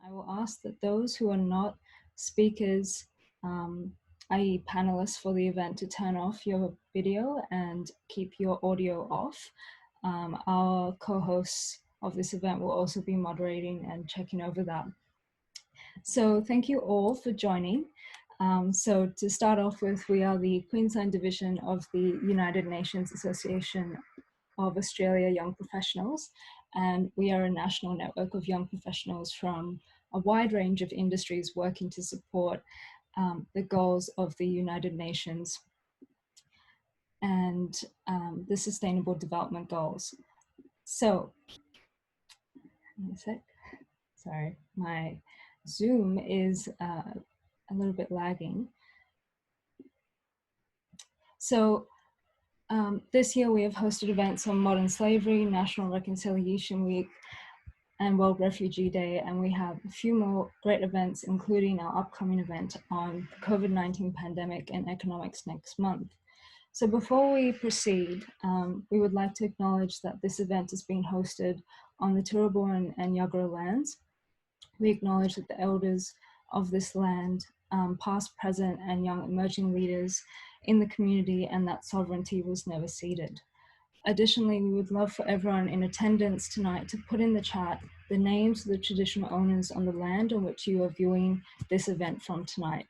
I will ask that those who are not speakers, i.e. panelists for the event, to turn off your video and keep your audio off. Our co-hosts of this event will also be moderating and checking over that. So thank you all for joining. So to start off with, we are the Queensland division of the United Nations Association of Australia Young Professionals, and we are a national network of young professionals from a wide range of industries working to support the goals of the United Nations and the Sustainable Development Goals. So, one sec. Sorry, my Zoom is a little bit lagging. So this year we have hosted events on modern slavery, National Reconciliation Week, and World Refugee Day, and we have a few more great events, including our upcoming event on the COVID-19 pandemic and economics next month. So before we proceed, we would like to acknowledge that this event is being hosted on the Turrbal and Yagara lands. We acknowledge that the elders of this land, past, present, and young emerging leaders in the community, and that sovereignty was never ceded. Additionally, we would love for everyone in attendance tonight to put in the chat the names of the traditional owners on the land on which you are viewing this event from tonight.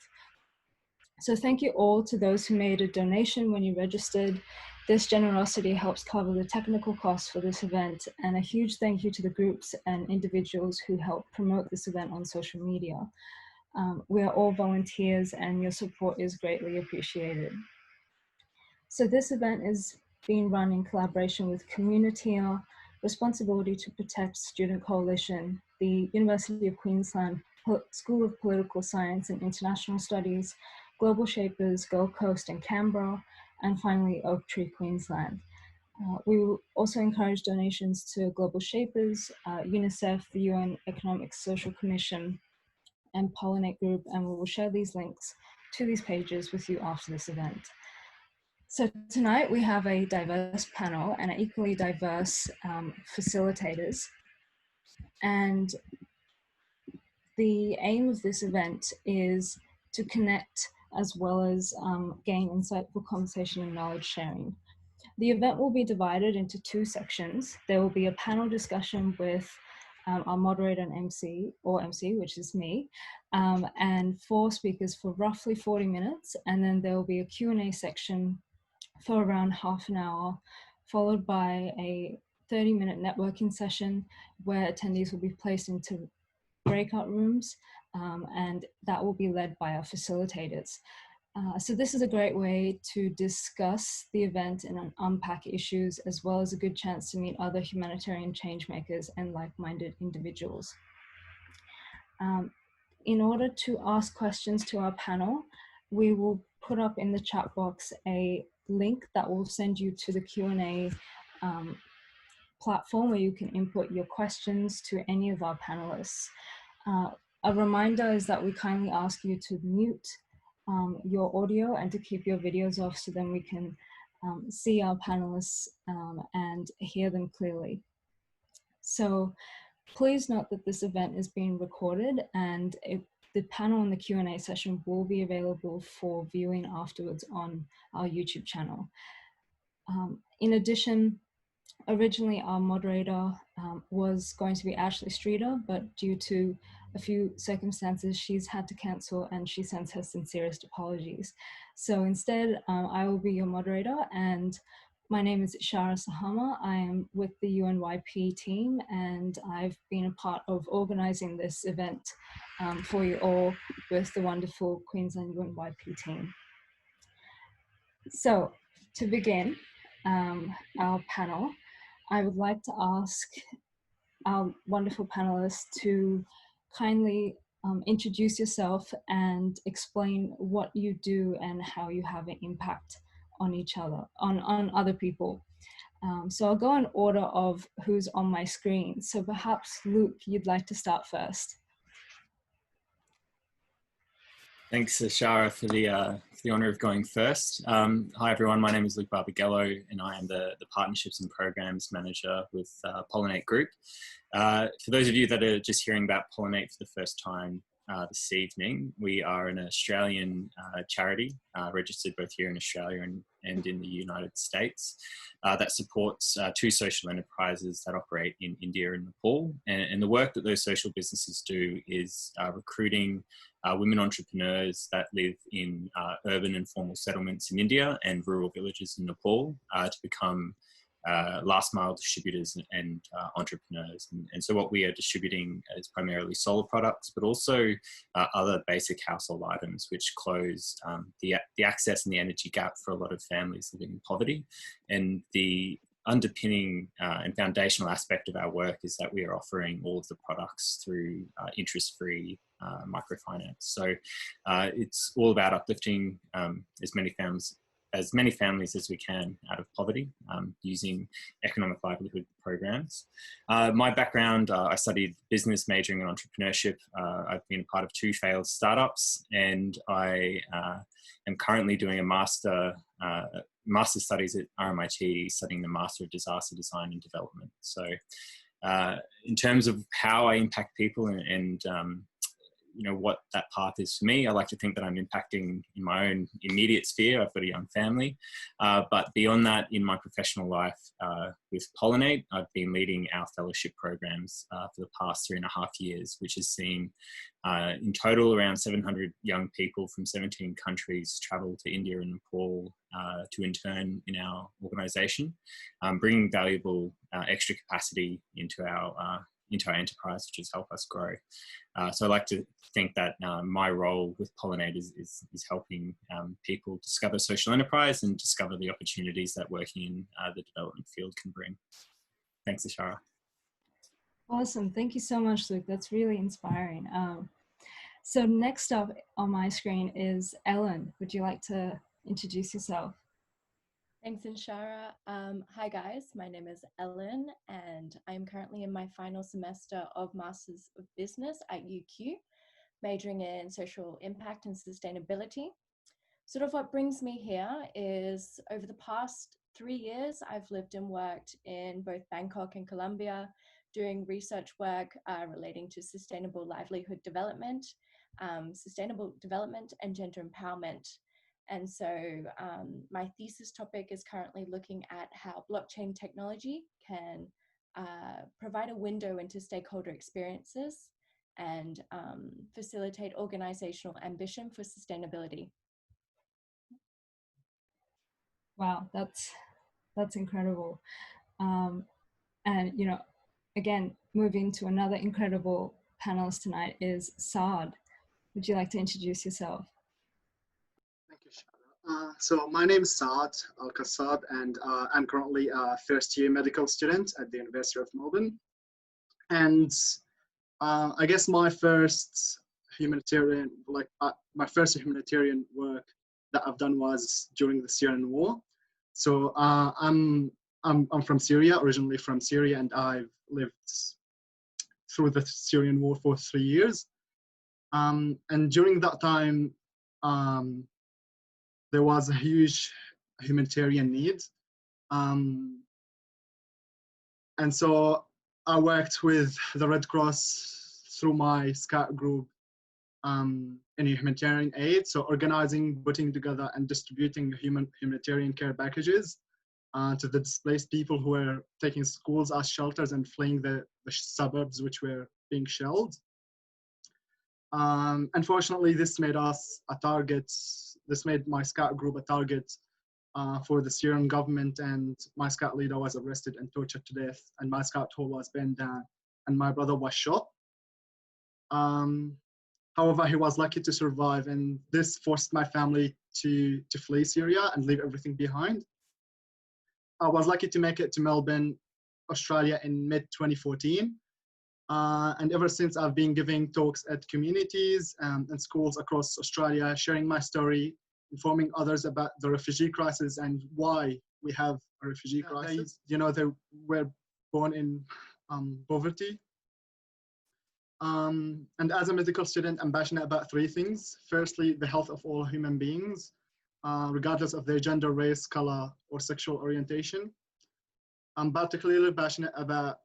So thank you all to those who made a donation when you registered. This generosity helps cover the technical costs for this event, and a huge thank you to the groups and individuals who help promote this event on social media. We are all volunteers and your support is greatly appreciated. So this event is being run in collaboration with Humanitarian, Responsibility to Protect Student Coalition, the University of Queensland School of Political Science and International Studies, Global Shapers, Gold Coast and Canberra, and finally Oak Tree, Queensland. We will also encourage donations to Global Shapers, UNICEF, the UN Economic Social Commission, and Pollinate Group, and we will share these links to these pages with you after this event. So tonight we have a diverse panel and equally diverse facilitators. And the aim of this event is to connect as well as gain insightful conversation and knowledge sharing. The event will be divided into two sections. There will be a panel discussion with our moderator and MC, which is me, and 4 speakers for roughly 40 minutes. And then there will be a Q&A section for around half an hour, followed by a 30-minute networking session where attendees will be placed into breakout rooms, and that will be led by our facilitators. So this is a great way to discuss the event and unpack issues, as well as a good chance to meet other humanitarian changemakers and like-minded individuals. In order to ask questions to our panel, we will put up in the chat box a link that will send you to the Q&A platform where you can input your questions to any of our panelists. A reminder is that we kindly ask you to mute your audio and to keep your videos off, so then we can see our panelists and hear them clearly. So please note that this event is being recorded, and the panel and the Q&A session will be available for viewing afterwards on our YouTube channel. In addition, originally our moderator was going to be Ashley Streeter, but due to a few circumstances, she's had to cancel and she sends her sincerest apologies. So instead, I will be your moderator, and my name is Ishara Sahama. I am with the UNYP team, and I've been a part of organizing this event for you all with the wonderful Queensland UNYP team. So to begin our panel, I would like to ask our wonderful panelists to kindly introduce yourself and explain what you do and how you have an impact on each other, on other people. So I'll go in order of who's on my screen. So perhaps Luke, you'd like to start first. Thanks, Ishara, for the honour of going first. Hi, everyone. My name is Luke Barbagello, and I am the Partnerships and Programs Manager with Pollinate Group. For those of you that are just hearing about Pollinate for the first time this evening, we are an Australian charity registered both here in Australia and in the United States that supports two social enterprises that operate in India and Nepal. And the work that those social businesses do is recruiting women entrepreneurs that live in urban and formal settlements in India and rural villages in Nepal to become last mile distributors and entrepreneurs. And so what we are distributing is primarily solar products, but also other basic household items which close the access and the energy gap for a lot of families living in poverty. And the underpinning and foundational aspect of our work is that we are offering all of the products through interest-free microfinance. So it's all about uplifting as many families as we can out of poverty using economic livelihood programs. My background, I studied business, majoring in entrepreneurship. I've been a part of 2 failed startups, and I am currently doing a master studies at RMIT, studying the Master of Disaster Design and Development. So in terms of how I impact people and you know, what that path is for me, I like to think that I'm impacting in my own immediate sphere. I've got a young family, but beyond that, in my professional life with Pollinate, I've been leading our fellowship programs for the past 3.5 years, which has seen in total around 700 young people from 17 countries travel to India and Nepal to intern in our organisation, bringing valuable extra capacity into our enterprise, which has helped us grow. So I like to think that my role with Pollinate is helping people discover social enterprise and discover the opportunities that working in the development field can bring. Thanks, Ishara. Awesome. Thank you so much, Luke. That's really inspiring. So next up on my screen is Ellen. Would you like to introduce yourself? Thanks, Ishara. Hi guys, my name is Ellen and I'm currently in my final semester of Masters of Business at UQ, majoring in social impact and sustainability. Sort of what brings me here is over the past 3 years, I've lived and worked in both Bangkok and Colombia, doing research work relating to sustainable livelihood development, sustainable development and gender empowerment. And so my thesis topic is currently looking at how blockchain technology can provide a window into stakeholder experiences and facilitate organizational ambition for sustainability. Wow, that's incredible. And you know, again, moving to another incredible panelist tonight is Saad. Would you like to introduce yourself? Thank you, Shara. So my name is Saad Al-Qassad, and I'm currently a first-year medical student at the University of Melbourne. And I guess my first humanitarian work that I've done was during the Syrian war. So I'm from Syria, originally from Syria, and I've lived through the Syrian war for 3 years. And during that time, there was a huge humanitarian need. And so I worked with the Red Cross through my Scout group in humanitarian aid, so organizing, putting together and distributing humanitarian care packages to the displaced people who were taking schools as shelters and fleeing the suburbs which were being shelled. Unfortunately, this made us a target. This made my Scout group a target for the Syrian government, and my Scout leader was arrested and tortured to death, and my Scout hall was burned down, and my brother was shot. However, he was lucky to survive, and this forced my family to flee Syria and leave everything behind. I was lucky to make it to Melbourne, Australia in mid-2014. And ever since, I've been giving talks at communities and schools across Australia, sharing my story, informing others about the refugee crisis and why we have a refugee crisis. They were born in poverty. And as a medical student, I'm passionate about three things. Firstly, the health of all human beings, regardless of their gender, race, color, or sexual orientation. I'm particularly passionate about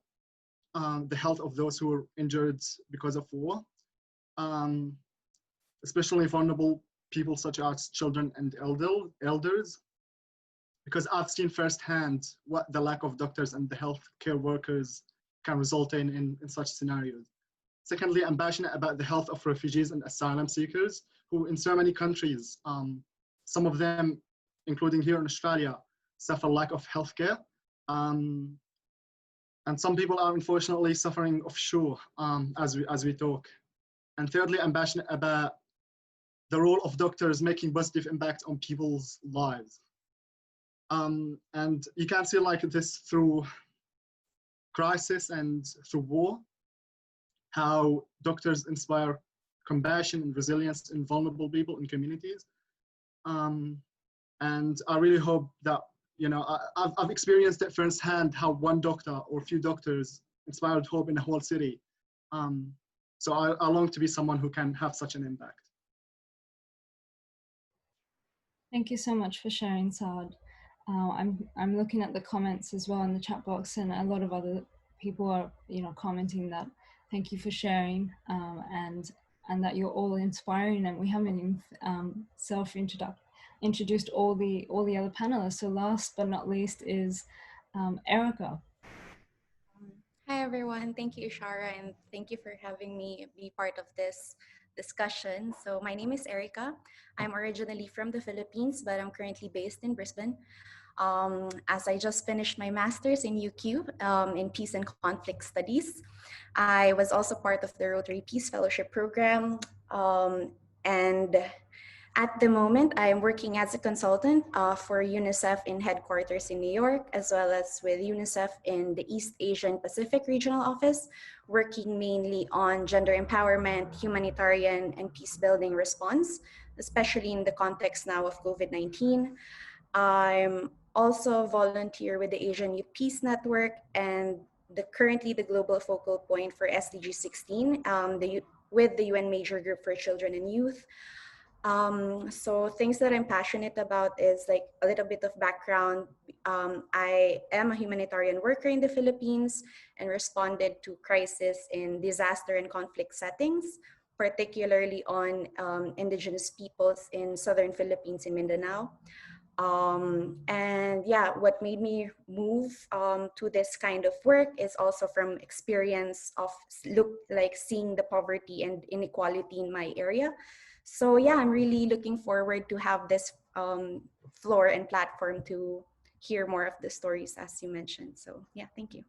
the health of those who are injured because of war, especially vulnerable people such as children and elders, because I've seen firsthand what the lack of doctors and the healthcare workers can result in such scenarios. Secondly, I'm passionate about the health of refugees and asylum seekers who in so many countries, some of them, including here in Australia, suffer lack of healthcare. And some people are unfortunately suffering offshore as we talk. And thirdly, I'm passionate about the role of doctors making positive impact on people's lives. And you can see like this through crisis and through war, how doctors inspire compassion and resilience in vulnerable people in communities. And I really hope that, you know, I've experienced it firsthand, how one doctor or a few doctors inspired hope in a whole city. So I long to be someone who can have such an impact. Thank you so much for sharing, Saad. I'm looking at the comments as well in the chat box, and a lot of other people are, you know, commenting that thank you for sharing, and that you're all inspiring, and we haven't even introduced all the other panelists. So last but not least is Erika. Hi everyone, thank you Ishara, and thank you for having me be part of this discussion. So my name is Erika. I'm originally from the Philippines, but I'm currently based in Brisbane. As I just finished my master's in UQ in Peace and Conflict Studies. I was also part of the Rotary Peace Fellowship program, and at the moment, I am working as a consultant for UNICEF in headquarters in New York, as well as with UNICEF in the East Asian Pacific Regional Office, working mainly on gender empowerment, humanitarian, and peace building response, especially in the context now of COVID-19. I'm also a volunteer with the Asian Youth Peace Network and currently the global focal point for SDG 16 with the UN Major Group for Children and Youth. So things that I'm passionate about is like a little bit of background. I am a humanitarian worker in the Philippines and responded to crisis in disaster and conflict settings, particularly on indigenous peoples in Southern Philippines in Mindanao. And yeah, what made me move to this kind of work is also from experience of seeing the poverty and inequality in my area. So yeah, I'm really looking forward to have this floor and platform to hear more of the stories as you mentioned. So yeah, thank you.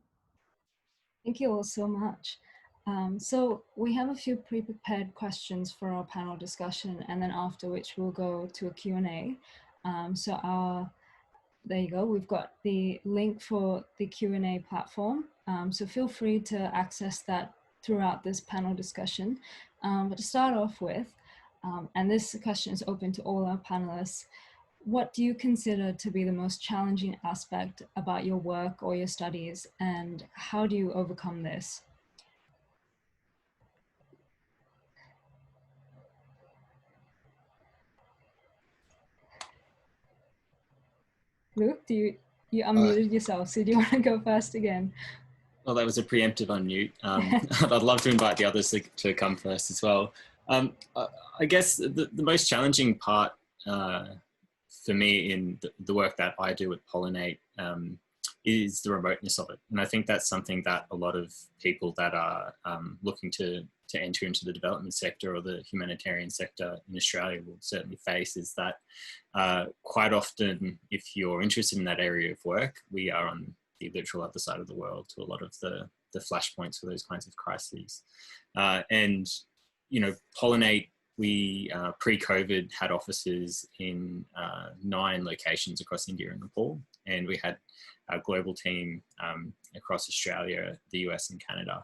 Thank you all so much. So we have a few pre-prepared questions for our panel discussion, and then after which we'll go to a Q&A. There you go, we've got the link for the Q&A platform. So feel free to access that throughout this panel discussion. But to start off with, and this question is open to all our panelists, what do you consider to be the most challenging aspect about your work or your studies, and how do you overcome this? Luke, you unmuted yourself, so do you want to go first again? Well, that was a preemptive unmute. I'd love to invite the others to come first as well. I guess the most challenging part for me in the work that I do with Pollinate is the remoteness of it. And I think that's something that a lot of people that are looking to enter into the development sector or the humanitarian sector in Australia will certainly face, is that quite often, if you're interested in that area of work, we are on the literal other side of the world to a lot of the flashpoints for those kinds of crises. And, you know, Pollinate, we pre-COVID had offices in 9 locations across India and Nepal, and we had a global team across Australia, the US and Canada.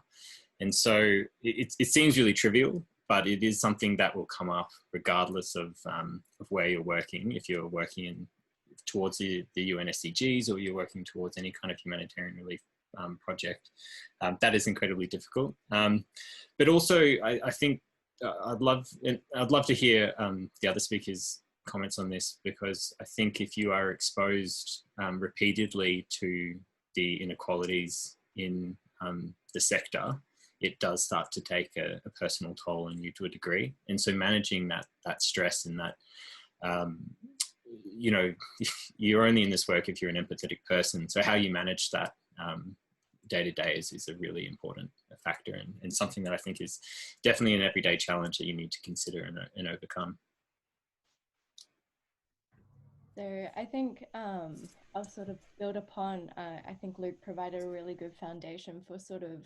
And so it seems really trivial, but it is something that will come up regardless of where you're working. If you're working towards the UN SDGs, or you're working towards any kind of humanitarian relief project. That is incredibly difficult. But also, I think I'd love to hear the other speakers' comments on this, because I think if you are exposed repeatedly to the inequalities in the sector, it does start to take a personal toll on you to a degree. And so managing that stress and that, you know, you're only in this work if you're an empathetic person. So how you manage that day to day is a really important factor, and something that I think is definitely an everyday challenge that you need to consider and overcome. So I think I'll sort of build upon, I think Luke provided a really good foundation for sort of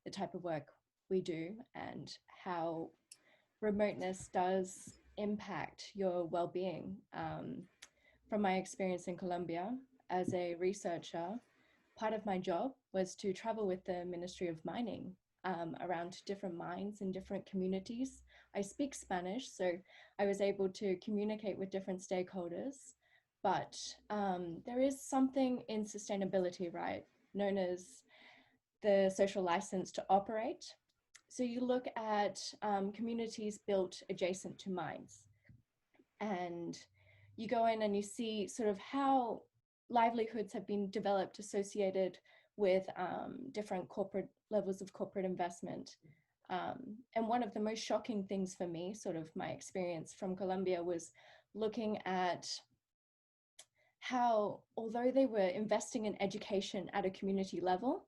the type of work we do and how remoteness does impact your well-being. From my experience in Colombia as a researcher, part of my job was to travel with the Ministry of Mining around different mines in different communities. I speak Spanish, so I was able to communicate with different stakeholders, but there is something in sustainability, right, known as the social license to operate. So you look at communities built adjacent to mines, and you go in and you see sort of how livelihoods have been developed associated with different corporate levels of corporate investment. And one of the most shocking things for me, sort of my experience from Colombia, was looking at how, although they were investing in education at a community level,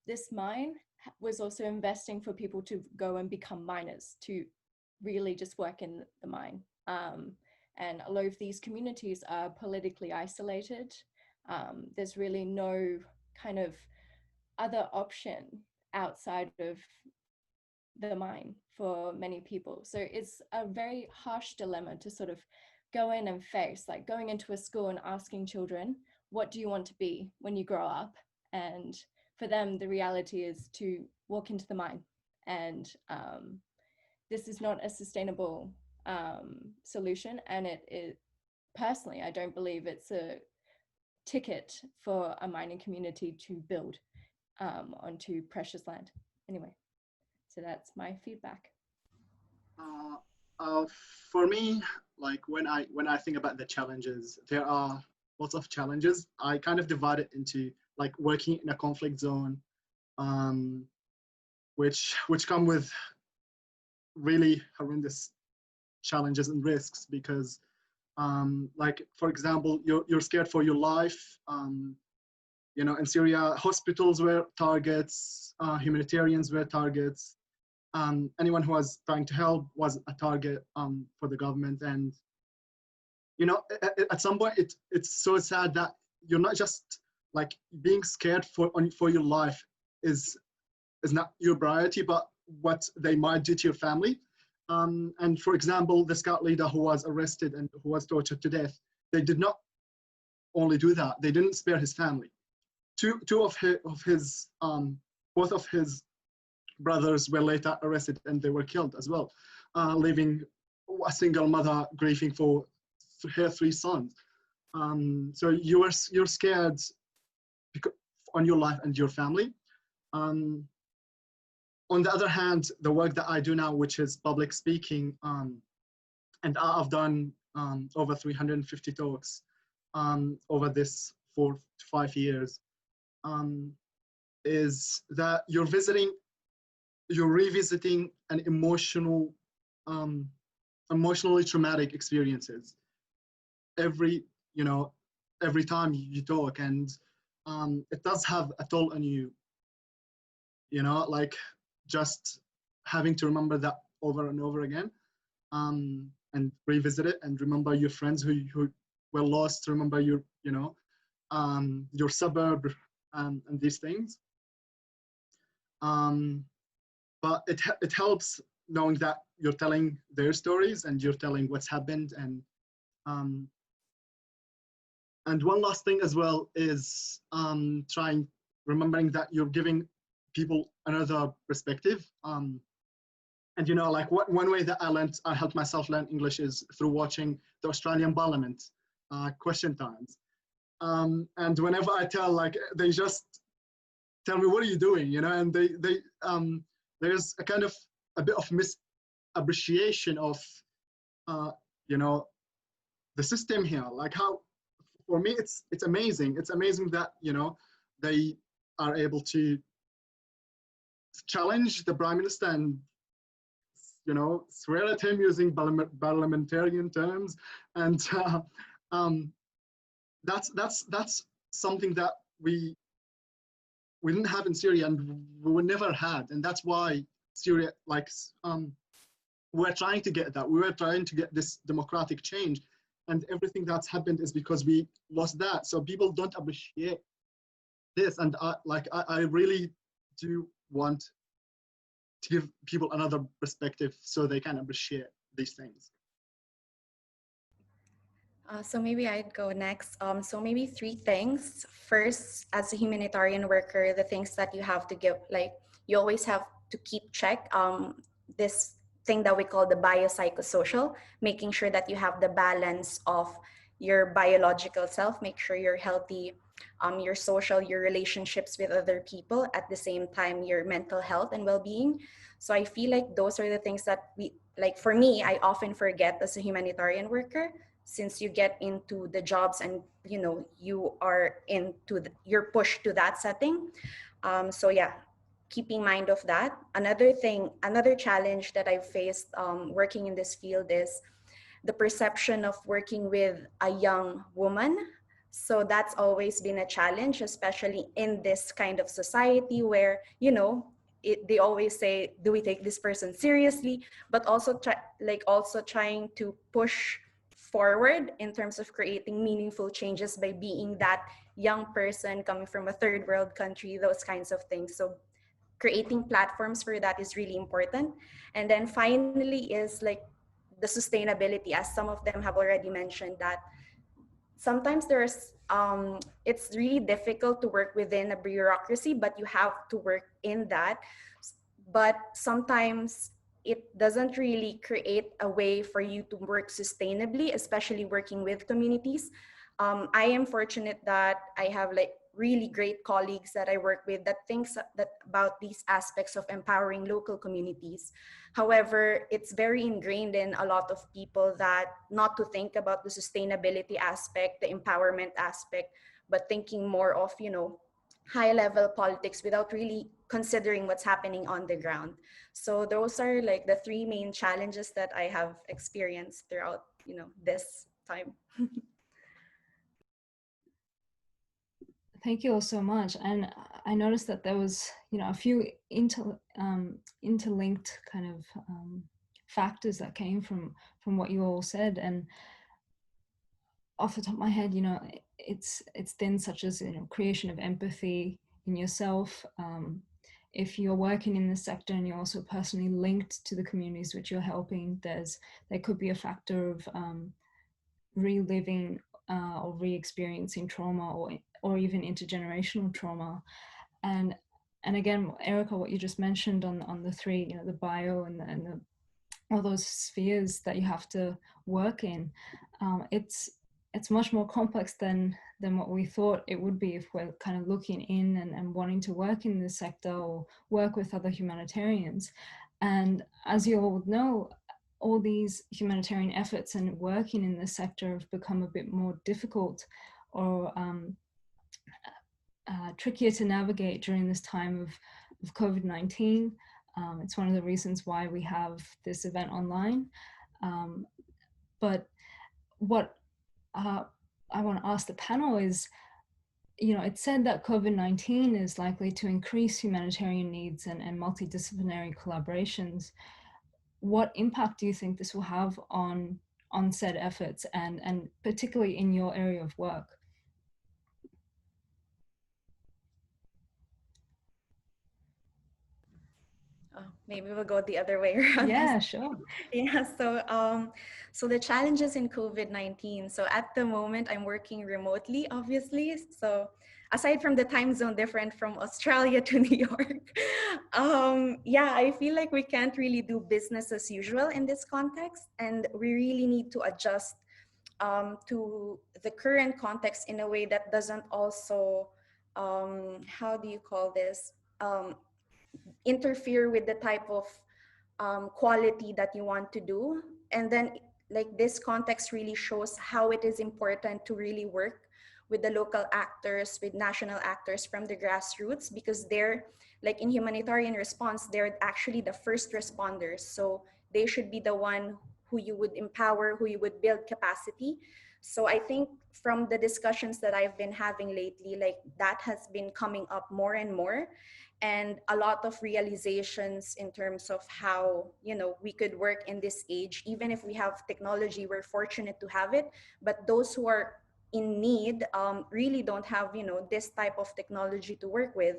this mine was also investing for people to go and become miners, to really just work in the mine. And a lot of these communities are politically isolated. There's really no kind of other option outside of the mine for many people. So it's a very harsh dilemma to sort of go in and face, like going into a school and asking children, what do you want to be when you grow up? And for them, the reality is to walk into the mine. And this is not a sustainable solution. And it personally, I don't believe it's a ticket for a mining community to build onto precious land. Anyway, so that's my feedback. For me, like when I think about the challenges, there are lots of challenges. I kind of divide it into like working in a conflict zone, which come with really horrendous challenges and risks, because like, for example, you're scared for your life. You know, in Syria, hospitals were targets, humanitarians were targets. Anyone who was trying to help was a target for the government. And, you know, at some point, it's so sad that you're not just like being scared for your life is not your priority, but what they might do to your family. And for example, the scout leader who was arrested and who was tortured to death, they did not only do that, they didn't spare his family. Both of his brothers were later arrested and they were killed as well, leaving a single mother grieving for her 3 sons. So you're scared on your life and your family. On the other hand, the work that I do now, which is public speaking, and I've done over 350 talks over this 4 to 5 years, is that you're revisiting an emotionally traumatic experiences every time you talk, and it does have a toll on you. You know, like just having to remember that over and over again, and revisit it, and remember your friends who were lost, remember your suburb, and these things. But it helps knowing that you're telling their stories and you're telling what's happened. And one last thing as well is remembering that you're giving people another perspective. And you know, like one way that I helped myself learn English is through watching the Australian Parliament question times. And whenever I tell, like, they just tell me, what are you doing? You know, and there's a kind of a bit of misappreciation of, you know, the system here. Like, how, for me, it's amazing. It's amazing that, you know, they are able to challenge the Prime Minister and, you know, swear at him using parliamentarian terms. And that's something that we didn't have in Syria, and we never had. And that's why Syria, like, we're trying to get that. We were trying to get this democratic change, and everything that's happened is because we lost that. So people don't appreciate this. And I really do want to give people another perspective so they can appreciate these things. So maybe I'd go next. So maybe 3 things. First, as a humanitarian worker, the things that you have to give, like, you always have to keep check this thing that we call the biopsychosocial, making sure that you have the balance of your biological self, make sure you're healthy, your social, your relationships with other people, at the same time, your mental health and well-being. So I feel like those are the things that we, like, for me, I often forget as a humanitarian worker, since you get into the jobs and, you know, you are into you're pushed to that setting. So yeah, keeping mind of that. Another challenge that I've faced working in this field is the perception of working with a young woman. So that's always been a challenge, especially in this kind of society where, you know, they always say, do we take this person seriously? But also trying to push forward in terms of creating meaningful changes by being that young person coming from a third world country, those kinds of things. So creating platforms for that is really important. And then finally is like the sustainability, as some of them have already mentioned, that sometimes it's really difficult to work within a bureaucracy, but you have to work in that. But sometimes it doesn't really create a way for you to work sustainably, especially working with communities. I am fortunate that I have like really great colleagues that I work with that thinks that about these aspects of empowering local communities. However, it's very ingrained in a lot of people that not to think about the sustainability aspect, the empowerment aspect, but thinking more of, you know, high level politics without really considering what's happening on the ground. So those are like the 3 main challenges that I have experienced throughout, you know, this time. Thank you all so much. And I noticed that there was, you know, a few interlinked kind of factors that came from what you all said. And off the top of my head, you know, it's things such as, you know, creation of empathy in yourself. If you're working in this sector and you're also personally linked to the communities which you're helping, there could be a factor of reliving or re-experiencing trauma or even intergenerational trauma. And again, Erika, what you just mentioned on the 3, you know, the bio and the all those spheres that you have to work in, it's much more complex than what we thought it would be if we're kind of looking in and wanting to work in this sector or work with other humanitarians. And as you all know, all these humanitarian efforts and working in this sector have become a bit more difficult or trickier to navigate during this time of COVID-19. It's one of the reasons why we have this event online. But what I want to ask the panel is, you know, it's said that COVID-19 is likely to increase humanitarian needs and multidisciplinary collaborations. What impact do you think this will have on said efforts and particularly in your area of work? Maybe we'll go the other way around. Yeah, sure. Yeah, so the challenges in COVID-19. So at the moment, I'm working remotely, obviously. So aside from the time zone different from Australia to New York, yeah, I feel like we can't really do business as usual in this context. And we really need to adjust to the current context in a way that doesn't also, how do you call this, interfere with the type of quality that you want to do. And then like this context really shows how it is important to really work with the local actors, with national actors from the grassroots, because they're like in humanitarian response, they're actually the first responders. So they should be the one who you would empower, who you would build capacity. So I think from the discussions that I've been having lately, like that has been coming up more and more, and a lot of realizations in terms of how, you know, we could work in this age. Even if we have technology, we're fortunate to have it, but those who are in need really don't have, you know, this type of technology to work with.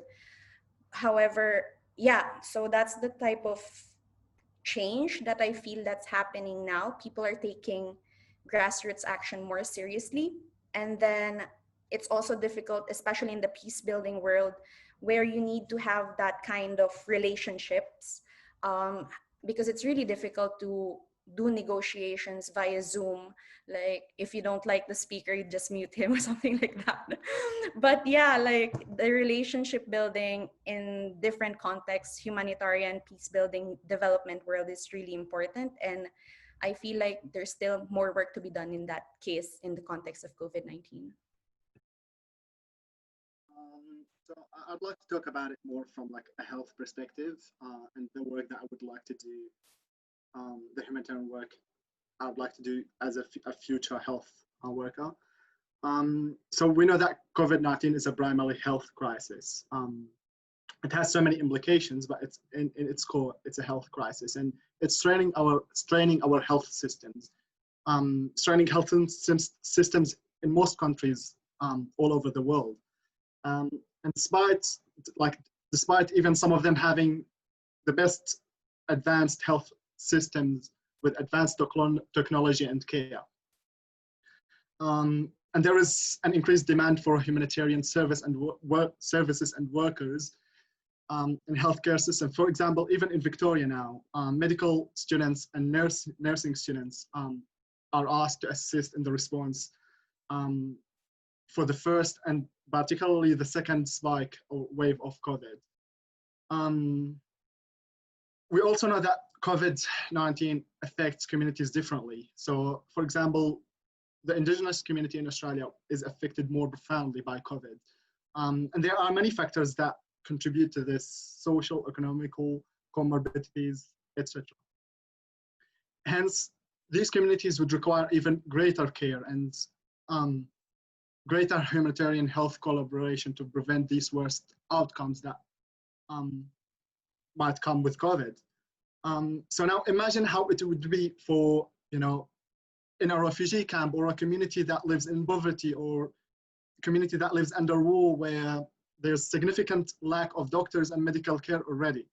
However, yeah, so that's the type of change that I feel that's happening now. People are taking grassroots action more seriously. And then it's also difficult, especially in the peace building world, where you need to have that kind of relationships, because it's really difficult to do negotiations via Zoom. Like if you don't like the speaker, you just mute him or something like that. But yeah, like the relationship building in different contexts, humanitarian, peace building, development world is really important. And I feel like there's still more work to be done in that case in the context of COVID-19. So I'd like to talk about it more from like a health perspective, and the work that I would like to do, the humanitarian work I would like to do as a future health worker. So we know that COVID-19 is a primarily health crisis. It has so many implications, but it's in its core, it's a health crisis, and it's straining our health systems, straining health systems in most countries all over the world. And despite even some of them having the best advanced health systems with advanced technology and care. And there is an increased demand for humanitarian services and workers in healthcare system. For example, even in Victoria now, medical students and nursing students are asked to assist in the response for the first and particularly the second spike or wave of COVID. We also know that COVID-19 affects communities differently. So, for example, the Indigenous community in Australia is affected more profoundly by COVID. And there are many factors that contribute to this: social, economical, comorbidities, etc. Hence, these communities would require even greater care and greater humanitarian health collaboration to prevent these worst outcomes that might come with COVID. So now imagine how it would be for, you know, in a refugee camp or a community that lives in poverty or a community that lives under war where there's significant lack of doctors and medical care already,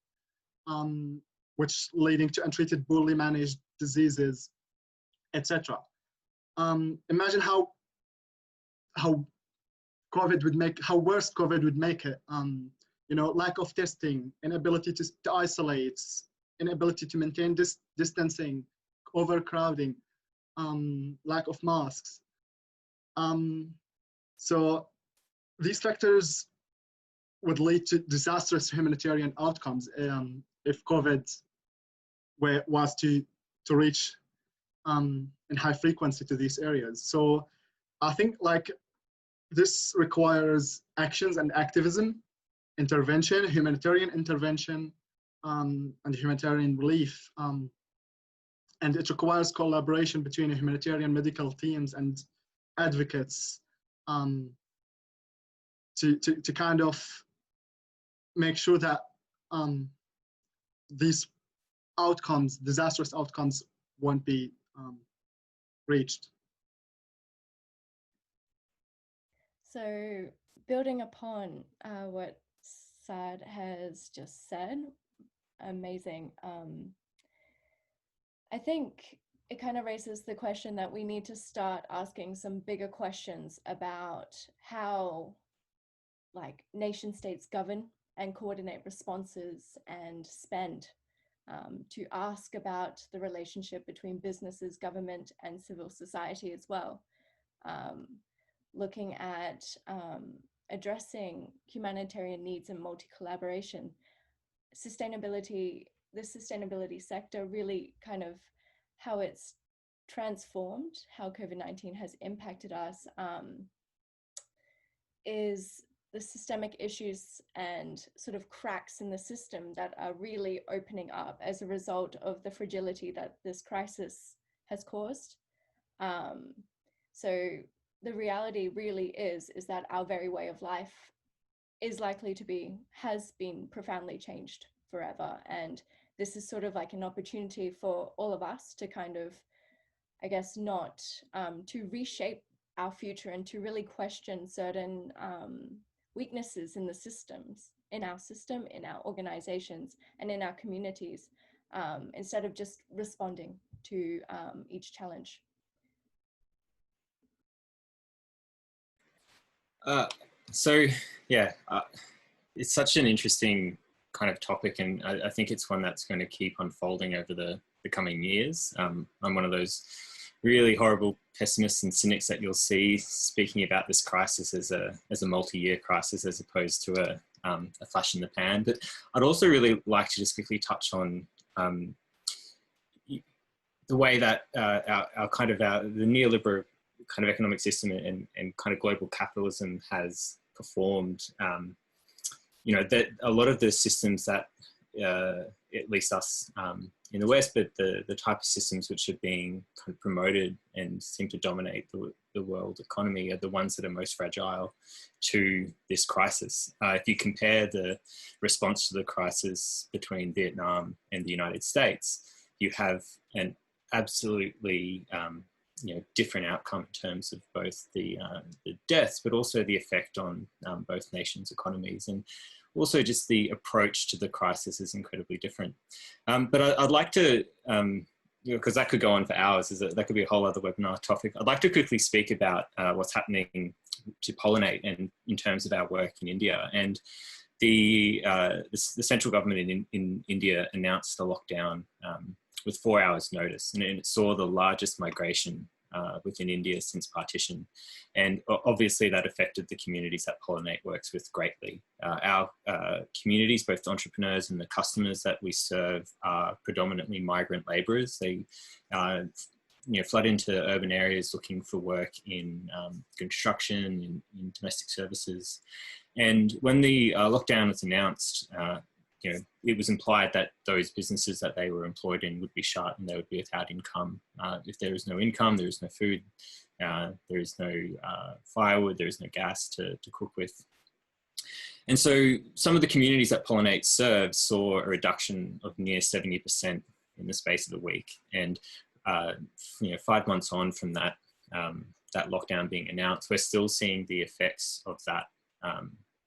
which leading to untreated, poorly managed diseases, etc. Imagine how COVID would make, how worse COVID would make it. You know, lack of testing, inability to isolate, inability to maintain distancing, overcrowding, lack of masks. So these factors would lead to disastrous humanitarian outcomes if COVID was to reach in high frequency to these areas. So I think like this requires actions and activism, intervention, humanitarian intervention, and humanitarian relief. And it requires collaboration between humanitarian medical teams and advocates to kind of make sure that these outcomes, disastrous outcomes, won't be reached. So building upon what Saad has just said, amazing. I think it kind of raises the question that we need to start asking some bigger questions about how like nation states govern and coordinate responses and spend to ask about the relationship between businesses, government, and civil society as well. Looking at addressing humanitarian needs and multi-collaboration. Sustainability, the sustainability sector, really kind of how it's transformed, how COVID-19 has impacted us, is the systemic issues and sort of cracks in the system that are really opening up as a result of the fragility that this crisis has caused. So the reality really is that our very way of life is likely to be, has been profoundly changed forever. And this is sort of like an opportunity for all of us to kind of, I guess, not to reshape our future and to really question certain weaknesses in the systems, in our system, in our organizations, and in our communities, instead of just responding to each challenge. It's such an interesting kind of topic, and I think it's one that's going to keep unfolding over the coming years. I'm one of those really horrible pessimists and cynics that you'll see speaking about this crisis as a multi-year crisis as opposed to a flash in the pan. But I'd also really like to just quickly touch on the way that the neoliberal kind of economic system and kind of global capitalism has performed. You know, that a lot of the systems that, at least us in the West, but the type of systems which are being kind of promoted and seem to dominate the world economy are the ones that are most fragile to this crisis. If you compare the response to the crisis between Vietnam and the United States, you have an absolutely different outcome in terms of both the deaths, but also the effect on both nations' economies, and also just the approach to the crisis is incredibly different. But I'd like to, because that could go on for hours, that could be a whole other webinar topic. I'd like to quickly speak about what's happening to pollinate and in terms of our work in India. And the central government in India announced a lockdown with 4 hours notice, and it saw the largest migration within India since partition. And obviously that affected the communities that Pollinate works with greatly. Our communities, both the entrepreneurs and the customers that we serve, are predominantly migrant laborers. They flood into urban areas looking for work in construction, in domestic services. And when the lockdown was announced, it was implied that those businesses that they were employed in would be shut and they would be without income. If there is no income, there is no food, there is no firewood, there is no gas to cook with. And so some of the communities that Pollinate serves saw a reduction of near 70% in the space of a week. And 5 months on from that, that lockdown being announced, we're still seeing the effects of that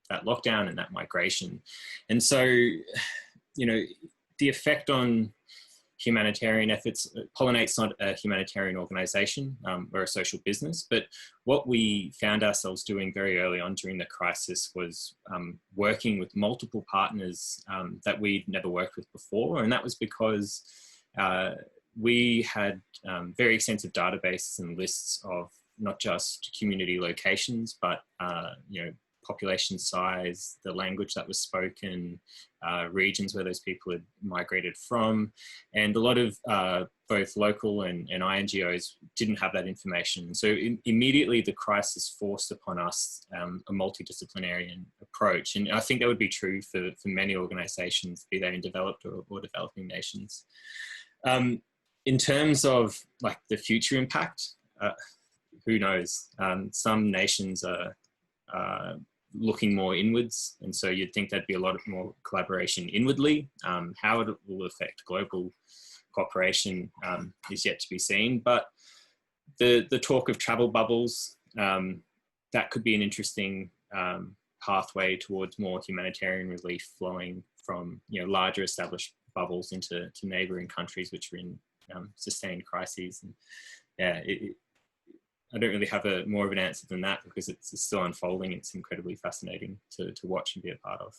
that lockdown and that migration. And so, the effect on humanitarian efforts, Pollinate's not a humanitarian organization, we're a social business, but what we found ourselves doing very early on during the crisis was working with multiple partners that we'd never worked with before. And that was because we had very extensive databases and lists of not just community locations, but population size, the language that was spoken, regions where those people had migrated from. And a lot of both local and INGOs didn't have that information. So immediately the crisis forced upon us a multidisciplinary approach. And I think that would be true for many organizations, be they in developed or developing nations. In terms of like the future impact, who knows? Some nations are looking more inwards, and so you'd think there'd be a lot of more collaboration inwardly. How it will affect global cooperation is yet to be seen, but the talk of travel bubbles, that could be an interesting pathway towards more humanitarian relief flowing from larger established bubbles into neighboring countries which are in sustained crises. And yeah, I don't really have more of an answer than that because it's still unfolding. It's incredibly fascinating to watch and be a part of.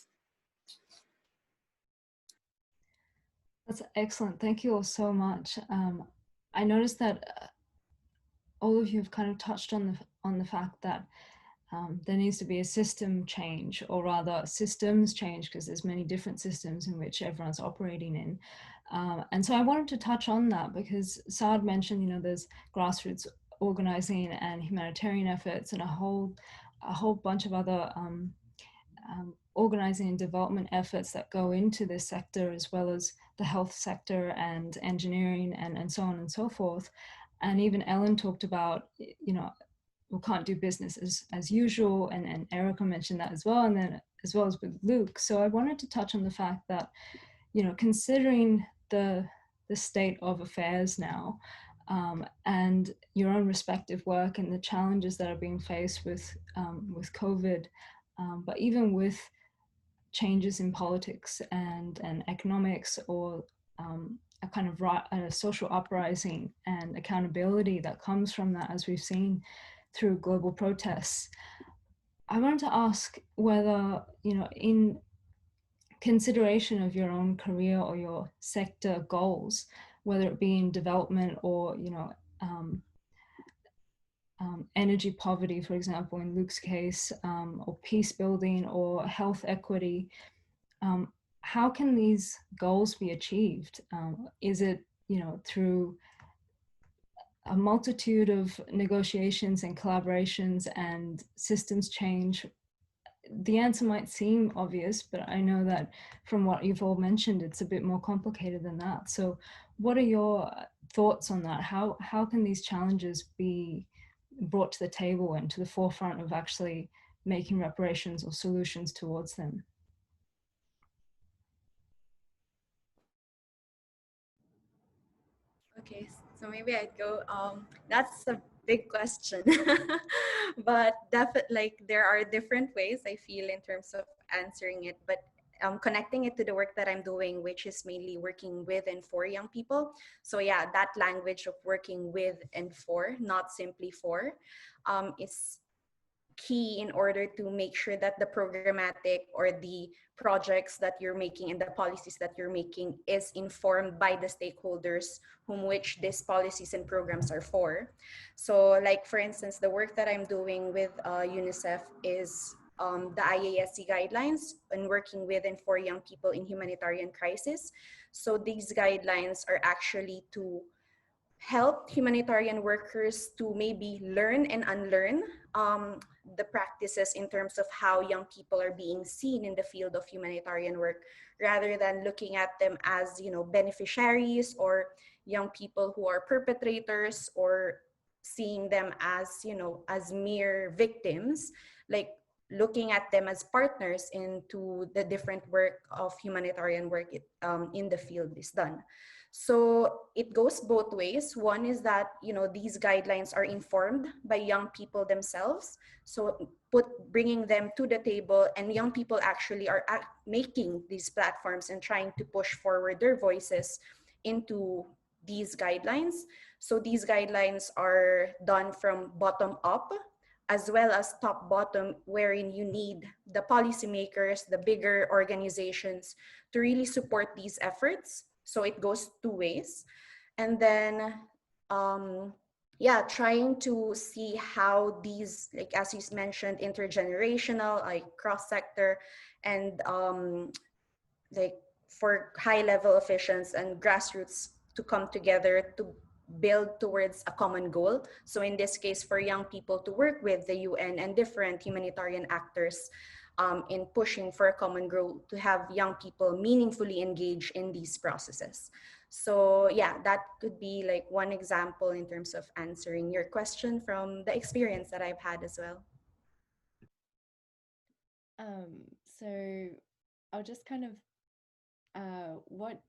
That's excellent. Thank you all so much. I noticed that all of you have kind of touched on the fact that there needs to be a system change, or rather systems change, because there's many different systems in which everyone's operating in. And so I wanted to touch on that because Saad mentioned, you know, there's grassroots organizing and humanitarian efforts and a whole bunch of other organizing and development efforts that go into this sector, as well as the health sector and engineering and so on and so forth. And even Ellen talked about, you know, we can't do business as usual, and Erika mentioned that as well, and then as well as with Luke. So I wanted to touch on the fact that, you know, considering the state of affairs now, and your own respective work and the challenges that are being faced with COVID, but even with changes in politics and economics, or a kind of a social uprising and accountability that comes from that, as we've seen through global protests. I wanted to ask whether, you know, in consideration of your own career or your sector goals, whether it be in development or, you know, energy poverty, for example, in Luke's case, or peace building or health equity, how can these goals be achieved? Is it, you know, through a multitude of negotiations and collaborations and systems change? The answer might seem obvious, but I know that from what you've all mentioned, it's a bit more complicated than that. So what are your thoughts on that? How can these challenges be brought to the table and to the forefront of actually making reparations or solutions towards them? Okay, so maybe I'd go. That's a big question, but definitely, like, there are different ways I feel in terms of answering it. But connecting it to the work that I'm doing, which is mainly working with and for young people. So yeah, that language of working with and for, not simply for, is key in order to make sure that the programmatic or the projects that you're making and the policies that you're making is informed by the stakeholders whom which these policies and programs are for. So like, for instance, the work that I'm doing with UNICEF is the IASC guidelines and working with and for young people in humanitarian crisis. So these guidelines are actually to help humanitarian workers to maybe learn and unlearn the practices in terms of how young people are being seen in the field of humanitarian work, rather than looking at them as, you know, beneficiaries or young people who are perpetrators, or seeing them as, you know, as mere victims, like looking at them as partners into the different work of humanitarian work in the field is done. So it goes both ways. One is that, you know, these guidelines are informed by young people themselves. So bringing them to the table, and young people actually are making these platforms and trying to push forward their voices into these guidelines. So these guidelines are done from bottom up as well as top bottom, wherein you need the policymakers, the bigger organizations to really support these efforts. So it goes two ways. And then, yeah, trying to see how these, like, as you mentioned, intergenerational, like cross-sector, and like for high-level officials and grassroots to come together to build towards a common goal. So in this case, for young people to work with the UN and different humanitarian actors in pushing for a common goal, to have young people meaningfully engage in these processes. So yeah, that could be like one example in terms of answering your question from the experience that I've had as well. So I'll just kind of what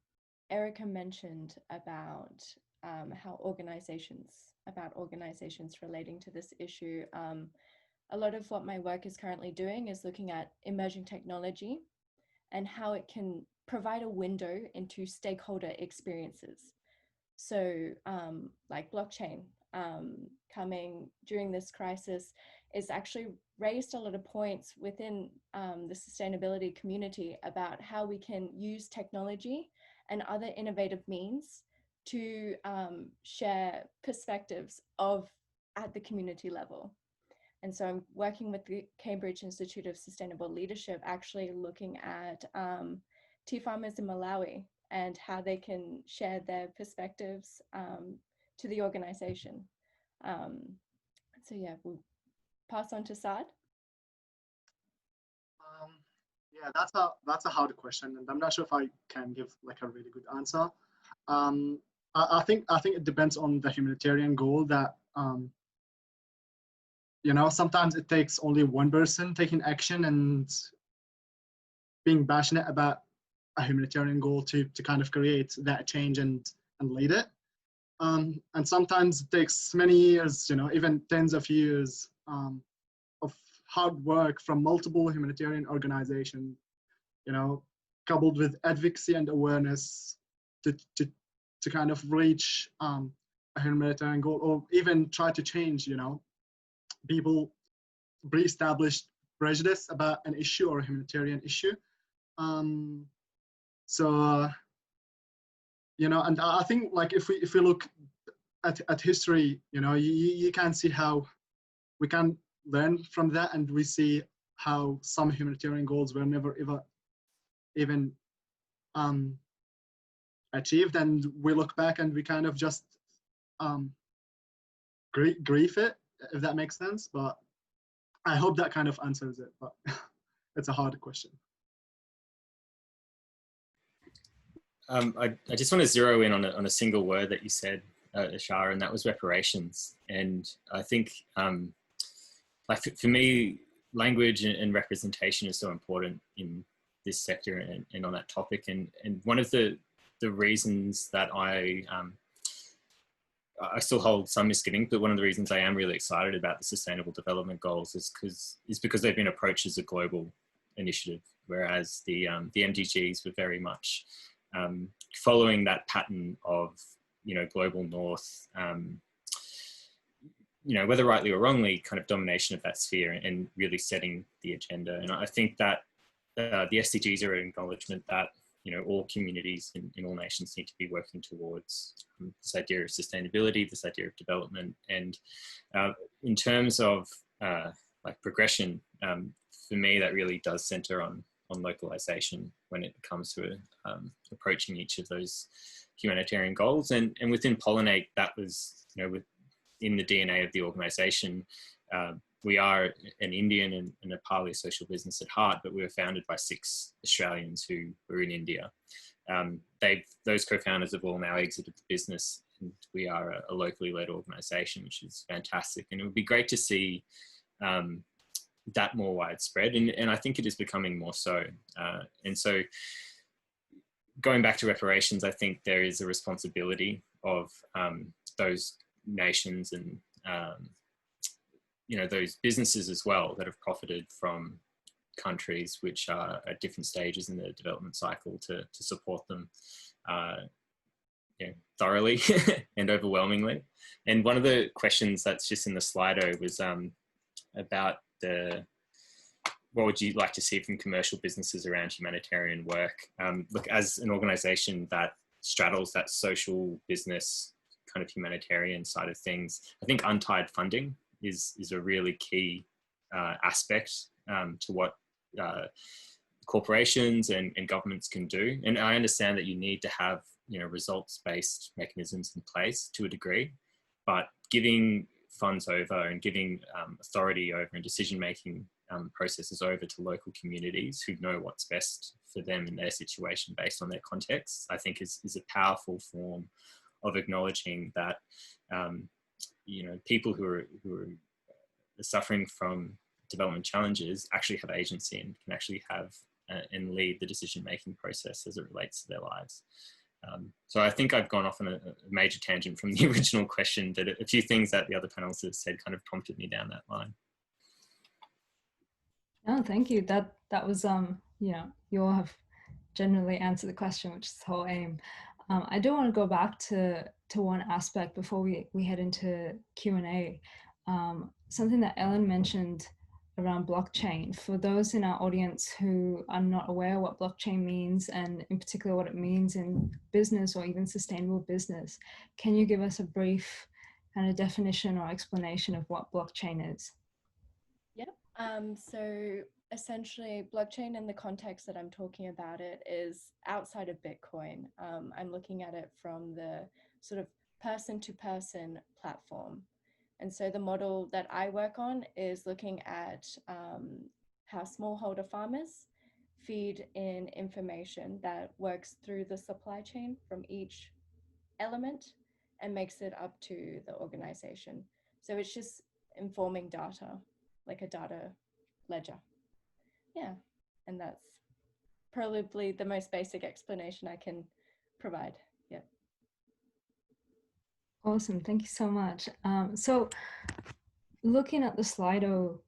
Erika mentioned about how organizations relating to this issue. A lot of what my work is currently doing is looking at emerging technology and how it can provide a window into stakeholder experiences. So like blockchain coming during this crisis is actually raised a lot of points within the sustainability community about how we can use technology and other innovative means to share perspectives at the community level. And so I'm working with the Cambridge Institute of Sustainable Leadership, actually looking at tea farmers in Malawi and how they can share their perspectives to the organization. So yeah, we'll pass on to Saad. Yeah, that's a hard question, and I'm not sure if I can give like a really good answer. I think it depends on the humanitarian goal that you know, sometimes it takes only one person taking action and being passionate about a humanitarian goal to kind of create that change and lead it. And sometimes it takes many years, you know, even tens of years of hard work from multiple humanitarian organizations, you know, coupled with advocacy and awareness to kind of reach a humanitarian goal, or even try to change, you know, people pre-established prejudice about an issue or a humanitarian issue. So you know, and I think like if we look at history, you know, you can see how we can learn from that, and we see how some humanitarian goals were never even achieved, and we look back and we kind of just grieve it, if that makes sense. But I hope that kind of answers it, but it's a hard question. I just want to zero in on a single word that you said, Ishara, and that was reparations. And I think, like for me, language and representation is so important in this sector and on that topic. And one of the reasons that I still hold some misgivings, but one of the reasons I am really excited about the Sustainable Development Goals is because they've been approached as a global initiative, whereas the MDGs were very much following that pattern of, you know, global north, you know, whether rightly or wrongly, kind of domination of that sphere and really setting the agenda. And I think that the SDGs are an acknowledgement that, you know, all communities in all nations need to be working towards this idea of sustainability, this idea of development. And in terms of like progression, for me, that really does center on localization when it comes to approaching each of those humanitarian goals. And within Pollinate, that was, you know, within the DNA of the organization. We are an Indian and Nepali social business at heart, but we were founded by 6 Australians who were in India. Those co-founders have all now exited the business, and we are a locally led organization, which is fantastic. And it would be great to see that more widespread, and I think it is becoming more so. And so going back to reparations, I think there is a responsibility of those nations and you know, those businesses as well that have profited from countries which are at different stages in the development cycle to support them you know, thoroughly and overwhelmingly. And one of the questions that's just in the Slido was about what would you like to see from commercial businesses around humanitarian work? Look, as an organization that straddles that social business kind of humanitarian side of things, I think untied funding is a really key aspect to what corporations and governments can do. And I understand that you need to have, you know, results-based mechanisms in place to a degree, but giving funds over and giving authority over and decision-making processes over to local communities who know what's best for them in their situation based on their context, I think is a powerful form of acknowledging that you know, people who are suffering from development challenges actually have agency and can actually have and lead the decision-making process as it relates to their lives. So I think I've gone off on a major tangent from the original question, but a few things that the other panelists have said kind of prompted me down that line. Oh, thank you. That was you know, you all have generally answered the question, which is the whole aim. I do want to go back to one aspect before we head into Q&A. Something that Ellen mentioned around blockchain. For those in our audience who are not aware what blockchain means, and in particular what it means in business or even sustainable business, can you give us a brief kind of definition or explanation of what blockchain is? Yep. So essentially, blockchain in the context that I'm talking about it is outside of Bitcoin. I'm looking at it from the sort of person-to-person platform. And so the model that I work on is looking at how smallholder farmers feed in information that works through the supply chain from each element and makes it up to the organization. So it's just informing data, like a data ledger. Yeah, and that's probably the most basic explanation I can provide. Yeah. Awesome, thank you so much. So looking at the Slido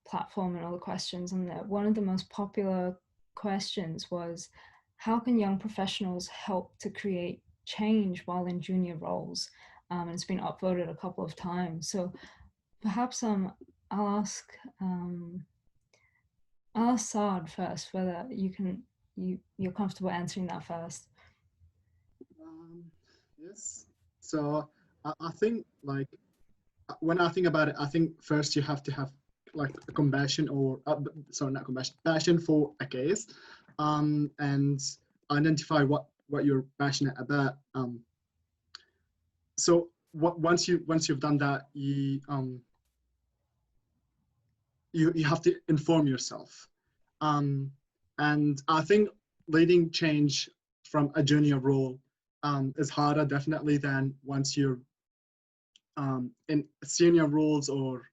platform and all the questions on there, one of the most popular questions was, how can young professionals help to create change while in junior roles? And it's been upvoted a couple of times. So perhaps I'll ask Saad first, whether you're comfortable answering that first. Yes. So I think, like, when I think about it, I think first you have to have like a compassion or sorry, not compassion, passion for a case, and identify what you're passionate about. So once you've done that, you have to inform yourself, and I think leading change from a junior role is harder definitely than once you're in senior roles or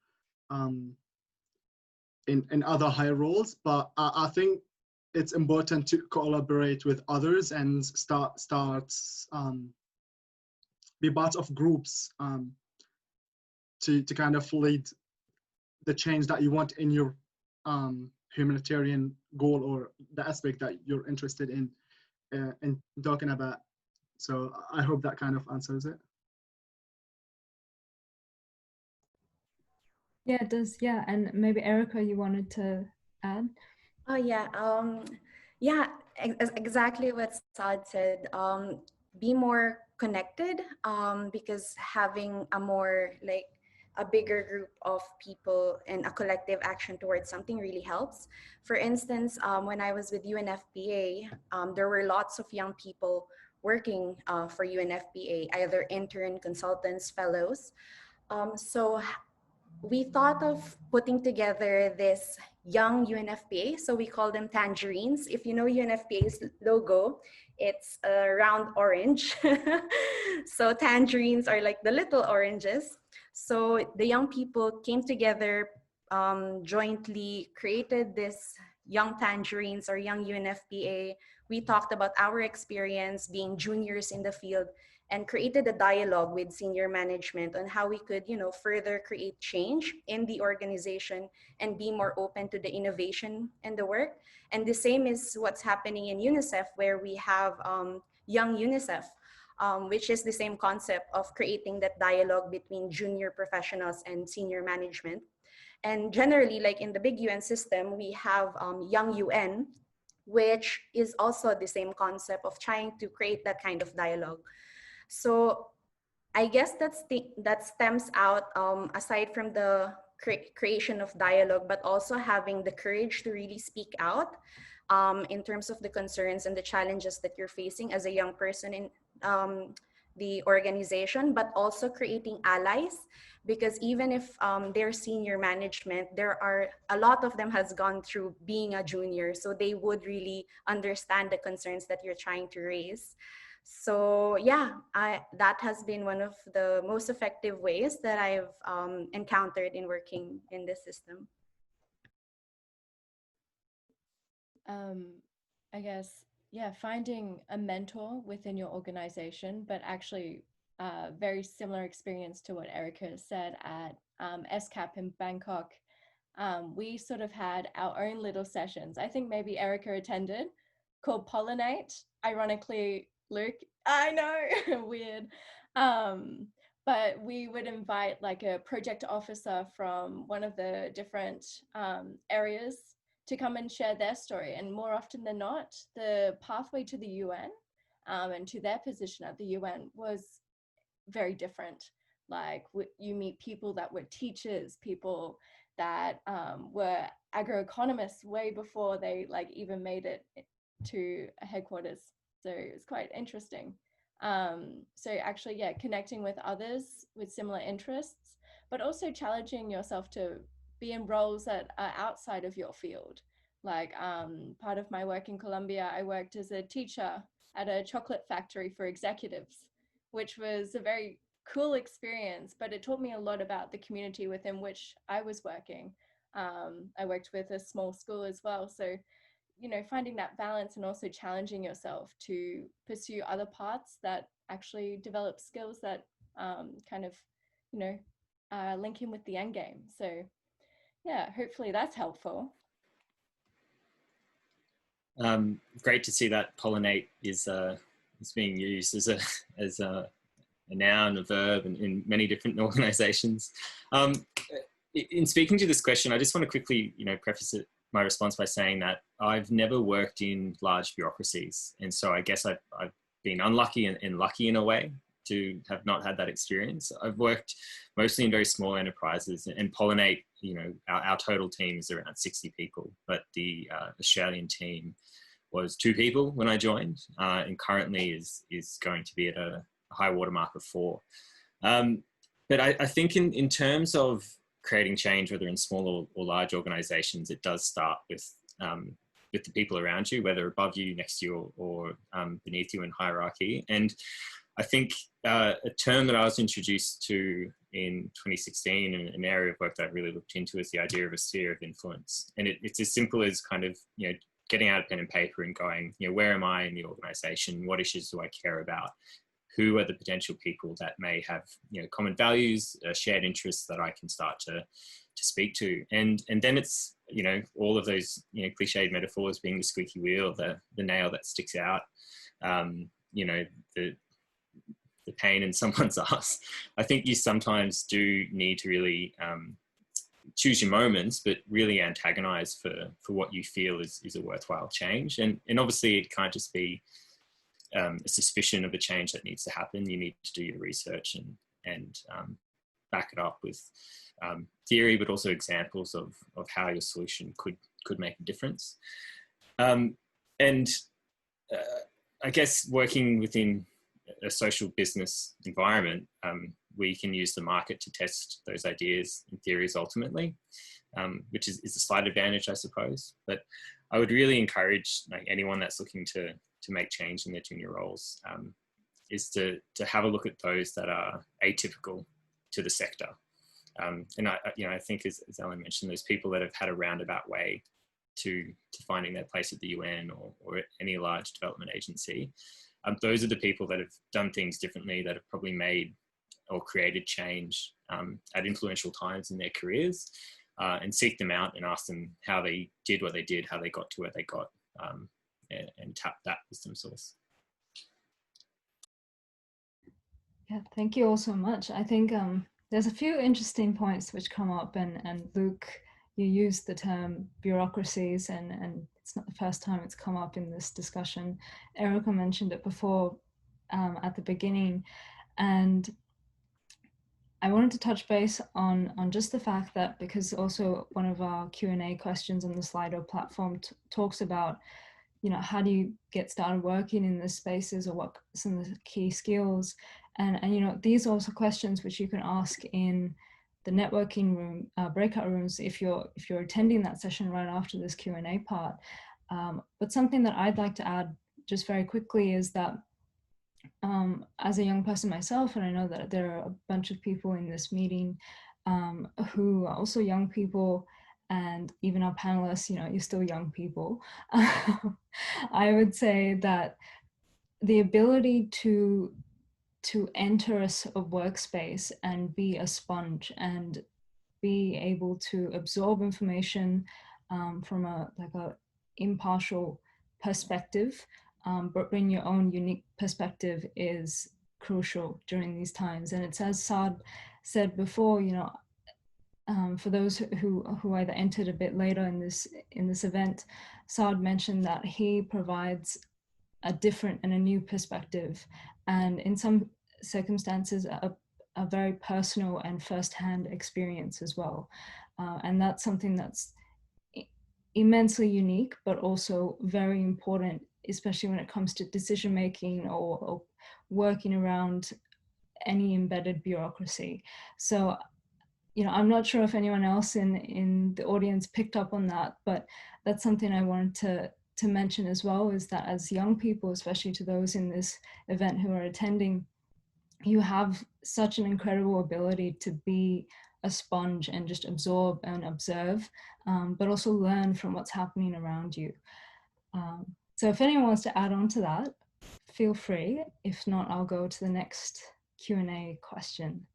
in other higher roles. But I think it's important to collaborate with others and start be part of groups to kind of lead the change that you want in your humanitarian goal or the aspect that you're interested in talking about. So I hope that kind of answers it. Yeah, it does. Yeah, and maybe Erika, you wanted to add? Oh yeah, exactly what Saad said. Be more connected, because having a more like a bigger group of people and a collective action towards something really helps. For instance, when I was with UNFPA, there were lots of young people working for UNFPA, either intern, consultants, fellows. So we thought of putting together this young UNFPA. So we call them tangerines. If you know UNFPA's logo, it's a round orange. So tangerines are like the little oranges. So the young people came together, jointly created this young tangerines or young UNFPA. We talked about our experience being juniors in the field and created a dialogue with senior management on how we could, further create change in the organization and be more open to the innovation and the work. And the same is what's happening in UNICEF, where we have Young UNICEF, which is the same concept of creating that dialogue between junior professionals and senior management. And generally, like in the big UN system, we have Young UN, which is also the same concept of trying to create that kind of dialogue. So I guess that stems out, aside from the creation of dialogue, but also having the courage to really speak out in terms of the concerns and the challenges that you're facing as a young person in the organization, but also creating allies, because even if they're senior management, there are a lot of them has gone through being a junior, so they would really understand the concerns that you're trying to raise. So yeah, that has been one of the most effective ways that I've encountered in working in this system. I guess, yeah, finding a mentor within your organization, but actually very similar experience to what Erika said at SCAP in Bangkok. We sort of had our own little sessions. I think maybe Erika attended, called Pollinate. Ironically, Luke, I know, weird. but we would invite like a project officer from one of the different areas to come and share their story. And more often than not, the pathway to the UN and to their position at the UN was very different. Like you meet people that were teachers, people that were agroeconomists way before they like even made it to a headquarters. So it's quite interesting. So actually, yeah, connecting with others with similar interests, but also challenging yourself to be in roles that are outside of your field. Like part of my work in Colombia, I worked as a teacher at a chocolate factory for executives, which was a very cool experience, but it taught me a lot about the community within which I was working. I worked with a small school as well. So, you know, finding that balance and also challenging yourself to pursue other paths that actually develop skills that kind of, you know, link in with the end game. So yeah, hopefully that's helpful. Great to see that pollinate is being used as a noun, a verb, in many different organisations. In speaking to this question, I just want to quickly, preface my response by saying that I've never worked in large bureaucracies, and so I guess I've been unlucky and lucky in a way to have not had that experience. I've worked mostly in very small enterprises, and Pollinate, our total team is around 60 people, but the Australian team was 2 people when I joined, and currently is going to be at a high watermark of 4. But I think in terms of creating change, whether in small or large organizations, it does start with the people around you, whether above you, next to you, or beneath you in hierarchy. And I think a term that I was introduced to in 2016, and an area of work that I really looked into, is the idea of a sphere of influence. And it's as simple as kind of, getting out a pen and paper and going, where am I in the organization? What issues do I care about? Who are the potential people that may have, common values, shared interests that I can start to speak to? And then it's, all of those, cliched metaphors being the squeaky wheel, the nail that sticks out, the pain in someone's ass. I think you sometimes do need to really choose your moments, but really antagonize for what you feel is a worthwhile change. And obviously it can't just be a suspicion of a change that needs to happen. You need to do your research and back it up with theory, but also examples of how your solution could make a difference. I guess working within a social business environment, we can use the market to test those ideas and theories ultimately, which is a slight advantage, I suppose. But I would really encourage anyone that's looking to make change in their junior roles is to have a look at those that are atypical to the sector. And I think as Ellen mentioned, those people that have had a roundabout way to finding their place at the UN or any large development agency, those are the people that have done things differently, that have probably made or created change at influential times in their careers, and seek them out and ask them how they did what they did, how they got to where they got, and tap that wisdom source. Yeah, thank you all so much. I think there's a few interesting points which come up, and Luke, you used the term bureaucracies, and it's not the first time it's come up in this discussion. Erika mentioned it before at the beginning, and I wanted to touch base on just the fact that, because also one of our Q&A questions on the Slido platform talks about, how do you get started working in the spaces, or what some of the key skills, and these are also questions which you can ask in the networking room, breakout rooms, if you're attending that session right after this Q&A part. But something that I'd like to add just very quickly is that as a young person myself, and I know that there are a bunch of people in this meeting who are also young people, and even our panelists, you're still young people. I would say that the ability to enter a workspace and be a sponge and be able to absorb information from a impartial perspective, but bring your own unique perspective, is crucial during these times. And it's as Saad said before, you know, for those who either entered a bit later in this event, Saad mentioned that he provides a different and a new perspective, and in some circumstances a very personal and first-hand experience as well. And that's something that's immensely unique, but also very important, especially when it comes to decision making or working around any embedded bureaucracy. So, you know, I'm not sure if anyone else in the audience picked up on that, but that's something I wanted to mention as well, is that as young people, especially to those in this event who are attending, you have such an incredible ability to be a sponge and just absorb and observe, but also learn from what's happening around you. So if anyone wants to add on to that, feel free. If not, I'll go to the next Q&A question.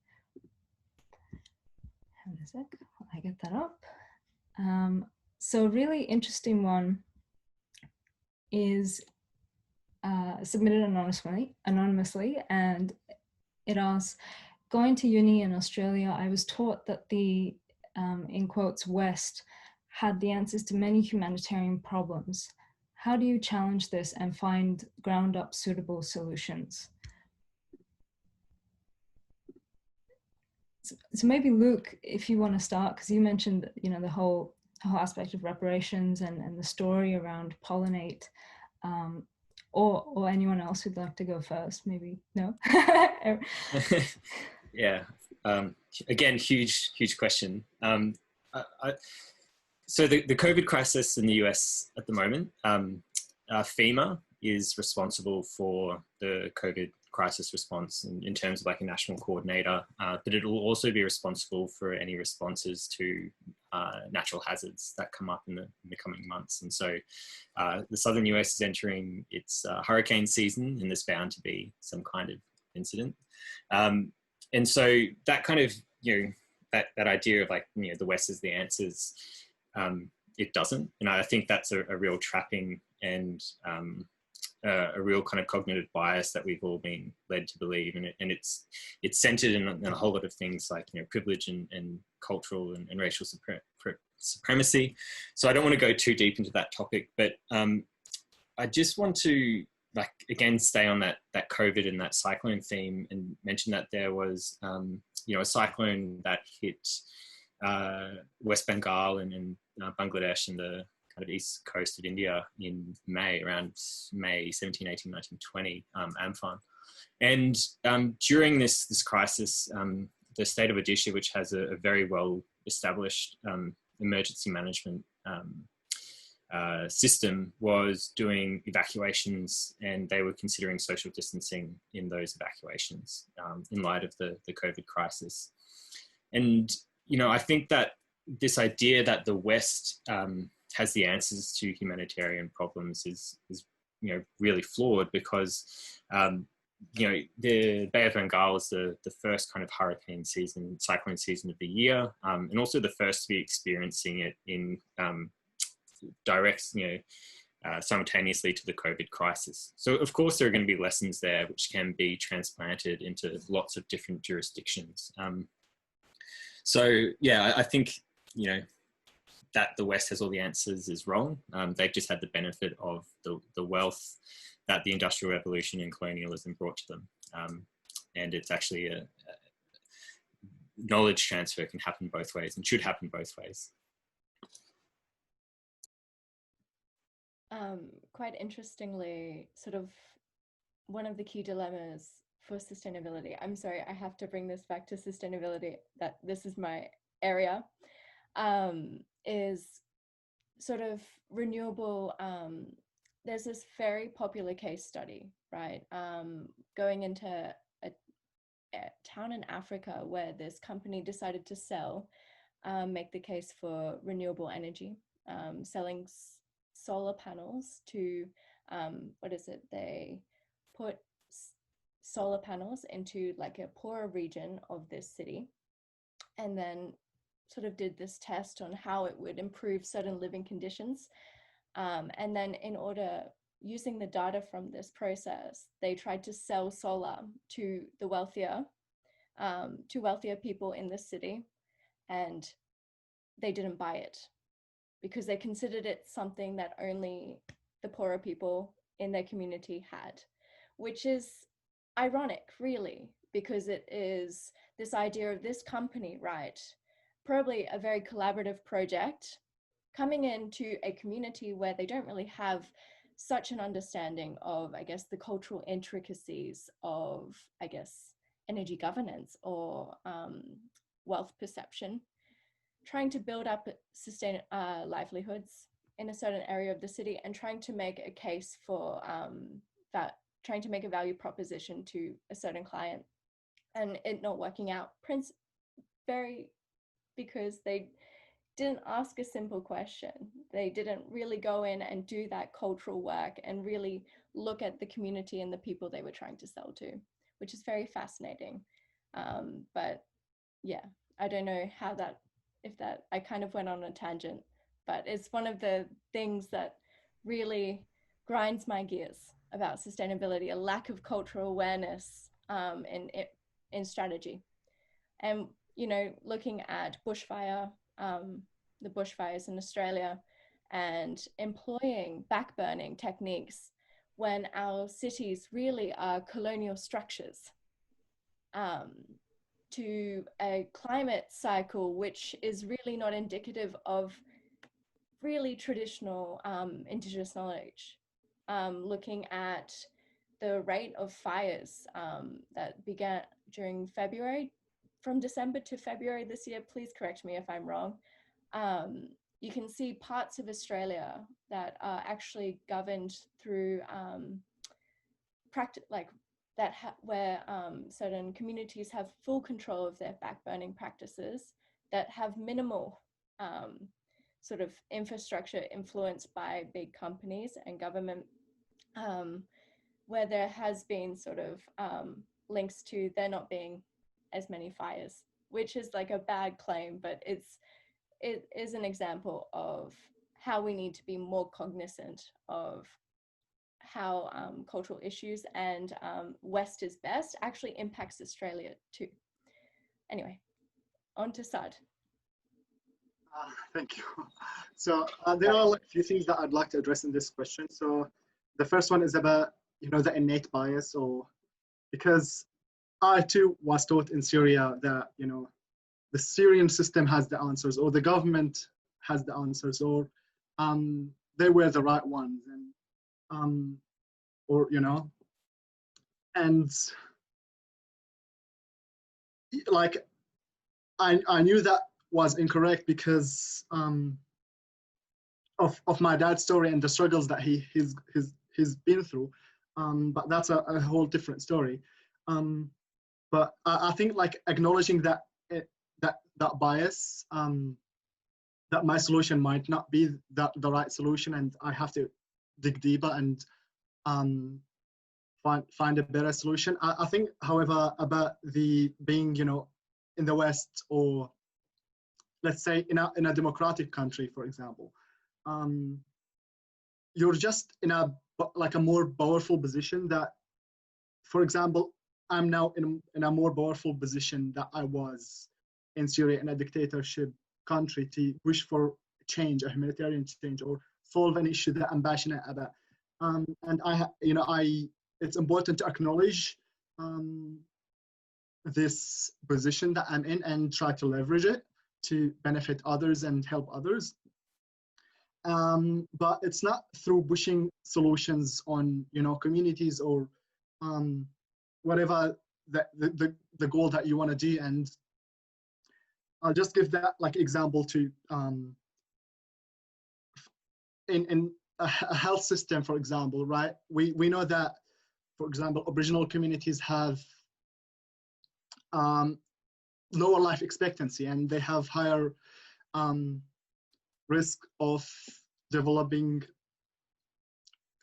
Hold on a sec, I get that up. So a really interesting one is submitted anonymously, and it asks, going to uni in Australia, I was taught that the, in quotes, West had the answers to many humanitarian problems. How do you challenge this and find ground up suitable solutions? So maybe Luke, if you want to start, because you mentioned, you know, the whole aspect of reparations and the story around Pollinate, or anyone else who'd like to go first, maybe. No. Yeah. Again, huge question. So the COVID crisis in the US at the moment, FEMA is responsible for the COVID crisis response in terms of like a national coordinator, but it will also be responsible for any responses to natural hazards that come up in the coming months. And so the southern US is entering its hurricane season, and there's bound to be some kind of incident. And so that kind of, you know, that idea of like, you know, the West is the answers, it doesn't. And I think that's a real trapping and a real kind of cognitive bias that we've all been led to believe. And it's centered in a whole lot of things like, you know, privilege and cultural and racial supremacy. So I don't want to go too deep into that topic, but I just want to, like, again, stay on that COVID and that cyclone theme and mention that there was, you know, a cyclone that hit West Bengal and Bangladesh and the kind of east coast of India in around May 17, 18, 19, 20, Amphan. And during this crisis, the state of Odisha, which has a very well established emergency management system, was doing evacuations, and they were considering social distancing in those evacuations in light of the COVID crisis. And, you know, I think that this idea that the West has the answers to humanitarian problems is, you know, really flawed, because, you know, the Bay of Bengal is the first kind of hurricane season, cyclone season of the year, and also the first to be experiencing it in direct, you know, simultaneously to the COVID crisis. So of course there are going to be lessons there which can be transplanted into lots of different jurisdictions. So yeah, I think, you know, that the West has all the answers is wrong. They've just had the benefit of the wealth that the Industrial Revolution and colonialism brought to them. And it's actually a knowledge transfer can happen both ways and should happen both ways. Quite interestingly, sort of one of the key dilemmas for sustainability, I'm sorry, I have to bring this back to sustainability, that this is my area, is sort of renewable. There's this very popular case study, right? Going into a town in Africa where this company decided to make the case for renewable energy, selling solar panels to, they put solar panels into like a poorer region of this city, and then sort of did this test on how it would improve certain living conditions. And then in order using the data from this process, they tried to sell solar to the wealthier people in the city, and they didn't buy it because they considered it something that only the poorer people in their community had, which is ironic, really, because it is this idea of this company, right? Probably a very collaborative project coming into a community where they don't really have such an understanding of, I guess, the cultural intricacies of, I guess, energy governance or wealth perception, trying to build up livelihoods in a certain area of the city and trying to make a case for that, trying to make a value proposition to a certain client, and it not working out because they didn't ask a simple question. They didn't really go in and do that cultural work and really look at the community and the people they were trying to sell to, which is very fascinating. But yeah, I don't know how I kind of went on a tangent, but it's one of the things that really grinds my gears about sustainability, a lack of cultural awareness in strategy. And, you know, looking at the bushfires in Australia and employing backburning techniques when our cities really are colonial structures, to a climate cycle which is really not indicative of really traditional Indigenous knowledge. Looking at the rate of fires that began during February, from December to February this year, please correct me if I'm wrong, you can see parts of Australia that are actually governed through where certain communities have full control of their backburning practices that have minimal sort of infrastructure influenced by big companies and government, where there has been sort of links to there not being as many fires, which is like a bad claim, but it is an example of how we need to be more cognizant of how cultural issues and West is best actually impacts Australia too. Anyway, on to Sad. Thank you. So there are like a few things that I'd like to address in this question. So the first one is about, you know, the innate bias, or because I too was taught in Syria that, you know, the Syrian system has the answers, or the government has the answers, or they were the right ones, and or, you know, and like I knew that was incorrect because of my dad's story and the struggles that he's been through, but that's a whole different story. But I think like acknowledging that that bias, that my solution might not be the right solution, and I have to dig deeper and find a better solution. I think, however, about the being, you know, in the West, or let's say in a democratic country, for example, you're just in a more powerful position that, for example, I'm now in a more powerful position that I was in Syria, in a dictatorship country, to push for change, a humanitarian change, or solve an issue that I'm passionate about. And it's important to acknowledge this position that I'm in and try to leverage it to benefit others and help others. But it's not through pushing solutions on, you know, communities or whatever the goal that you want to do. And I'll just give that like example to in a health system, for example, right? We know that, for example, Aboriginal communities have lower life expectancy, and they have higher risk of developing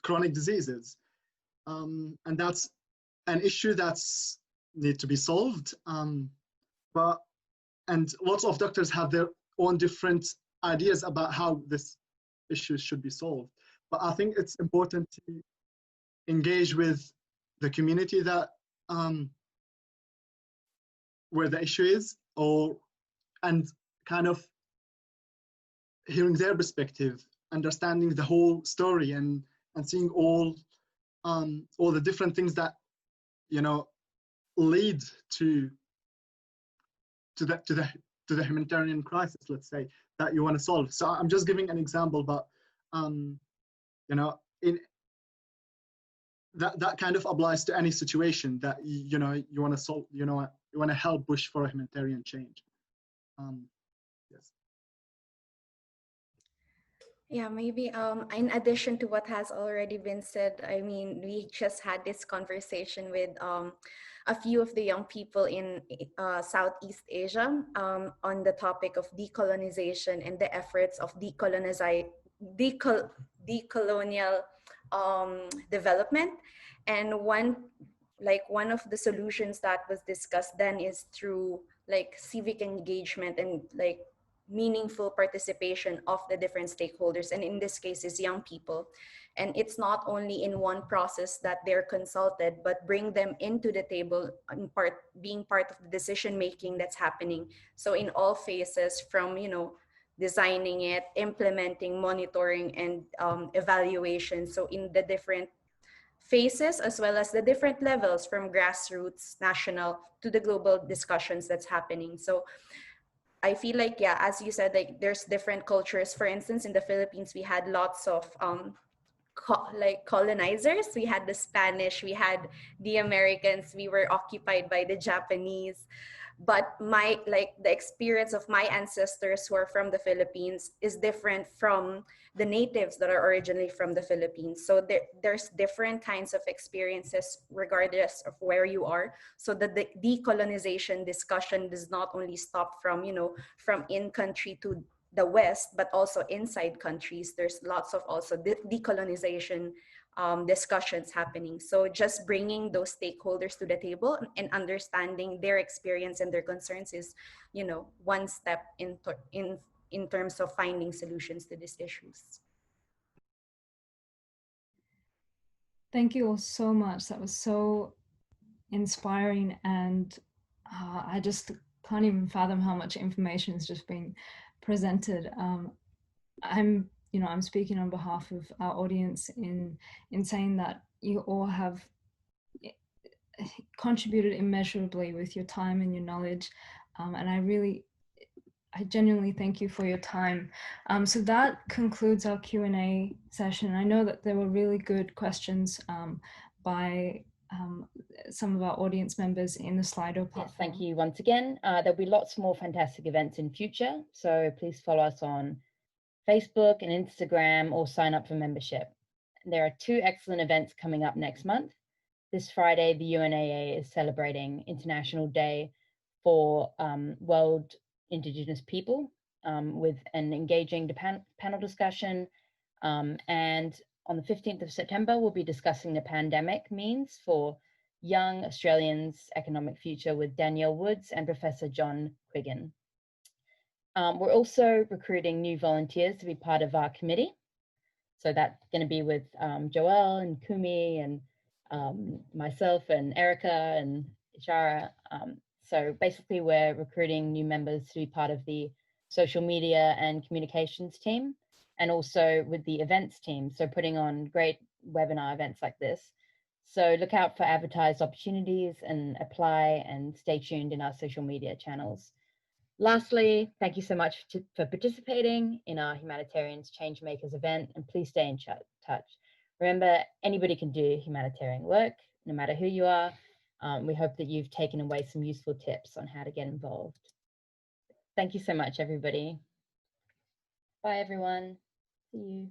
chronic diseases. And that's an issue that's need to be solved. And lots of doctors have their own different ideas about how this issue should be solved. But I think it's important to engage with the community that where the issue is, and kind of hearing their perspective, understanding the whole story, and seeing all the different things that lead to the humanitarian crisis, let's say, that you want to solve. So I'm just giving an example, but that kind of applies to any situation that you want to solve. You want to help push for a humanitarian change. Yes. Yeah, maybe in addition to what has already been said, I mean, we just had this conversation with a few of the young people in Southeast Asia on the topic of decolonization and the efforts of decolonial development. And one of the solutions that was discussed then is through like civic engagement and like meaningful participation of the different stakeholders, and in this case is young people. And it's not only in one process that they're consulted, but bring them into the table in part, being part of the decision making that's happening. So in all phases, from designing it, implementing, monitoring, and evaluation. So in the different phases, as well as the different levels, from grassroots, national, to the global discussions that's happening. So I feel like, yeah, as you said, like there's different cultures. For instance, in the Philippines, we had lots of colonizers. We had the Spanish, we had the Americans, we were occupied by the Japanese. But the experience of my ancestors who are from the Philippines is different from the natives that are originally from the Philippines. So there's different kinds of experiences regardless of where you are. So the decolonization discussion does not only stop from from in country to the West, but also inside countries. There's lots of also decolonization discussions happening. So just bringing those stakeholders to the table and understanding their experience and their concerns is, one step in terms of finding solutions to these issues. Thank you all so much. That was so inspiring, and I just can't even fathom how much information is just being presented. I'm speaking on behalf of our audience in saying that you all have contributed immeasurably with your time and your knowledge, and I genuinely thank you for your time. So that concludes our Q&A session. I know that there were really good questions by some of our audience members in the Slido platform. Yes, thank you once again. There'll be lots more fantastic events in future, so please follow us on Facebook and Instagram, or sign up for membership. There are 2 excellent events coming up next month. This Friday, the UNAA is celebrating International Day for World Indigenous People with an engaging panel discussion. And on the 15th of September, we'll be discussing the pandemic means for young Australians' economic future with Danielle Woods and Professor John Quiggin. We're also recruiting new volunteers to be part of our committee. So that's going to be with Joelle and Kumi and myself and Erika and Ishara. So basically we're recruiting new members to be part of the social media and communications team, and also with the events team. So putting on great webinar events like this. So look out for advertised opportunities and apply, and stay tuned in our social media channels. Lastly, thank you so much for participating in our Humanitarians Changemakers event, and please stay in touch. Remember, anybody can do humanitarian work, no matter who you are. We hope that you've taken away some useful tips on how to get involved. Thank you so much, everybody. Bye, everyone. See you.